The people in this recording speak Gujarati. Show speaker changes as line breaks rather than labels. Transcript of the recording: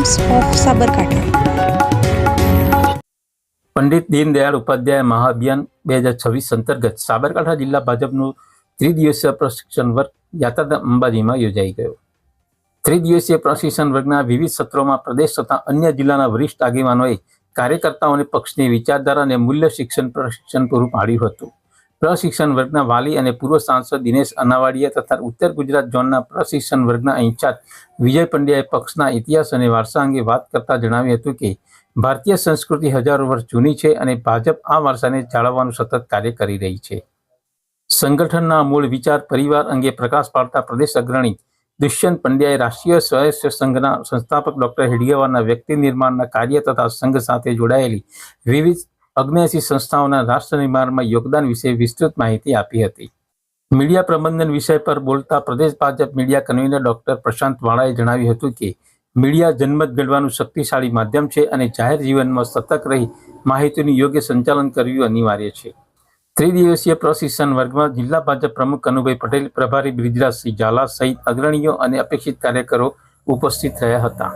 Times of Sabarkantha.
पंडित दीनदयाळ उपाध्याय महाअभियान 2026 अंतर्गत साबरकांठा जिल्ला भाजपનું ત્રિદિવસીય પ્રશિક્ષણ વર્ગ યાત્રાધામ અંબાજીમાં યોજાઈ ગયો। ત્રિદિવસીય પ્રશિક્ષણ વર્ગના વિવિધ સત્રોમાં પ્રદેશ તથા અન્ય જિલ્લાના વરિષ્ઠ આગેવાનોએ કાર્યકર્તાઓને પક્ષની વિચારધારા અને મૂલ્ય શિક્ષણ પ્રશિક્ષણ પૂરું પાડ્યું હતું। પ્રશિક્ષણ વર્ગના વાલી અને પૂર્વ સાંસદ દિનેશ અનાવાડિયા તથા ઉત્તર ગુજરાત ઝોનના પ્રશિક્ષણ વર્ગના ઇન્ચાર્જ વિજય પંડ્યાએ પક્ષના ઇતિહાસ અને વારસા અંગે વાત કરતા જણાવ્યું હતું કે ભારતીય સંસ્કૃતિ હજારો વર્ષ જૂની છે અને ભાજપ આ વારસાને જાળવવાનું સતત કાર્ય કરી રહી છે। સંગઠનના મૂળ વિચાર પરિવાર અંગે પ્રકાશ પાડતા પ્રદેશ અગ્રણી દુષ્યંત પંડ્યાએ રાષ્ટ્રીય સ્વયંસેવક સંઘના સંસ્થાપક ડોક્ટર હેડગેવારના વ્યક્તિ નિર્માણના કાર્ય તથા સંઘ સાથે જોડાયેલી વિવિધ 79 સંસ્થાઓના રાષ્ટ્ર નિર્માણમાં યોગદાન વિશે વિસ્તૃત માહિતી આપી હતી। મીડિયા પ્રબંધન વિષય પર બોલતા પ્રદેશ ભાજપ મીડિયા કન્વીનર ડોક્ટર પ્રશાંત વાળાએ જણાવ્યું હતું કે મીડિયા જનમત ઘડવાનું શક્તિશાળી માધ્યમ છે અને જાહેર જીવનમાં સતત રહી માહિતીનું યોગ્ય સંચાલન કરવું અનિવાર્ય છે। ત્રિદિવસીય પ્રશિક્ષણ વર્ગમાં જિલ્લા ભાજપ પ્રમુખ કનુભાઈ પટેલ, પ્રભારી બ્રિજરાજસિંહ ઝાલા સહિત અગ્રણીઓ અને અપેક્ષિત કાર્યકરો ઉપસ્થિત રહ્યા હતા।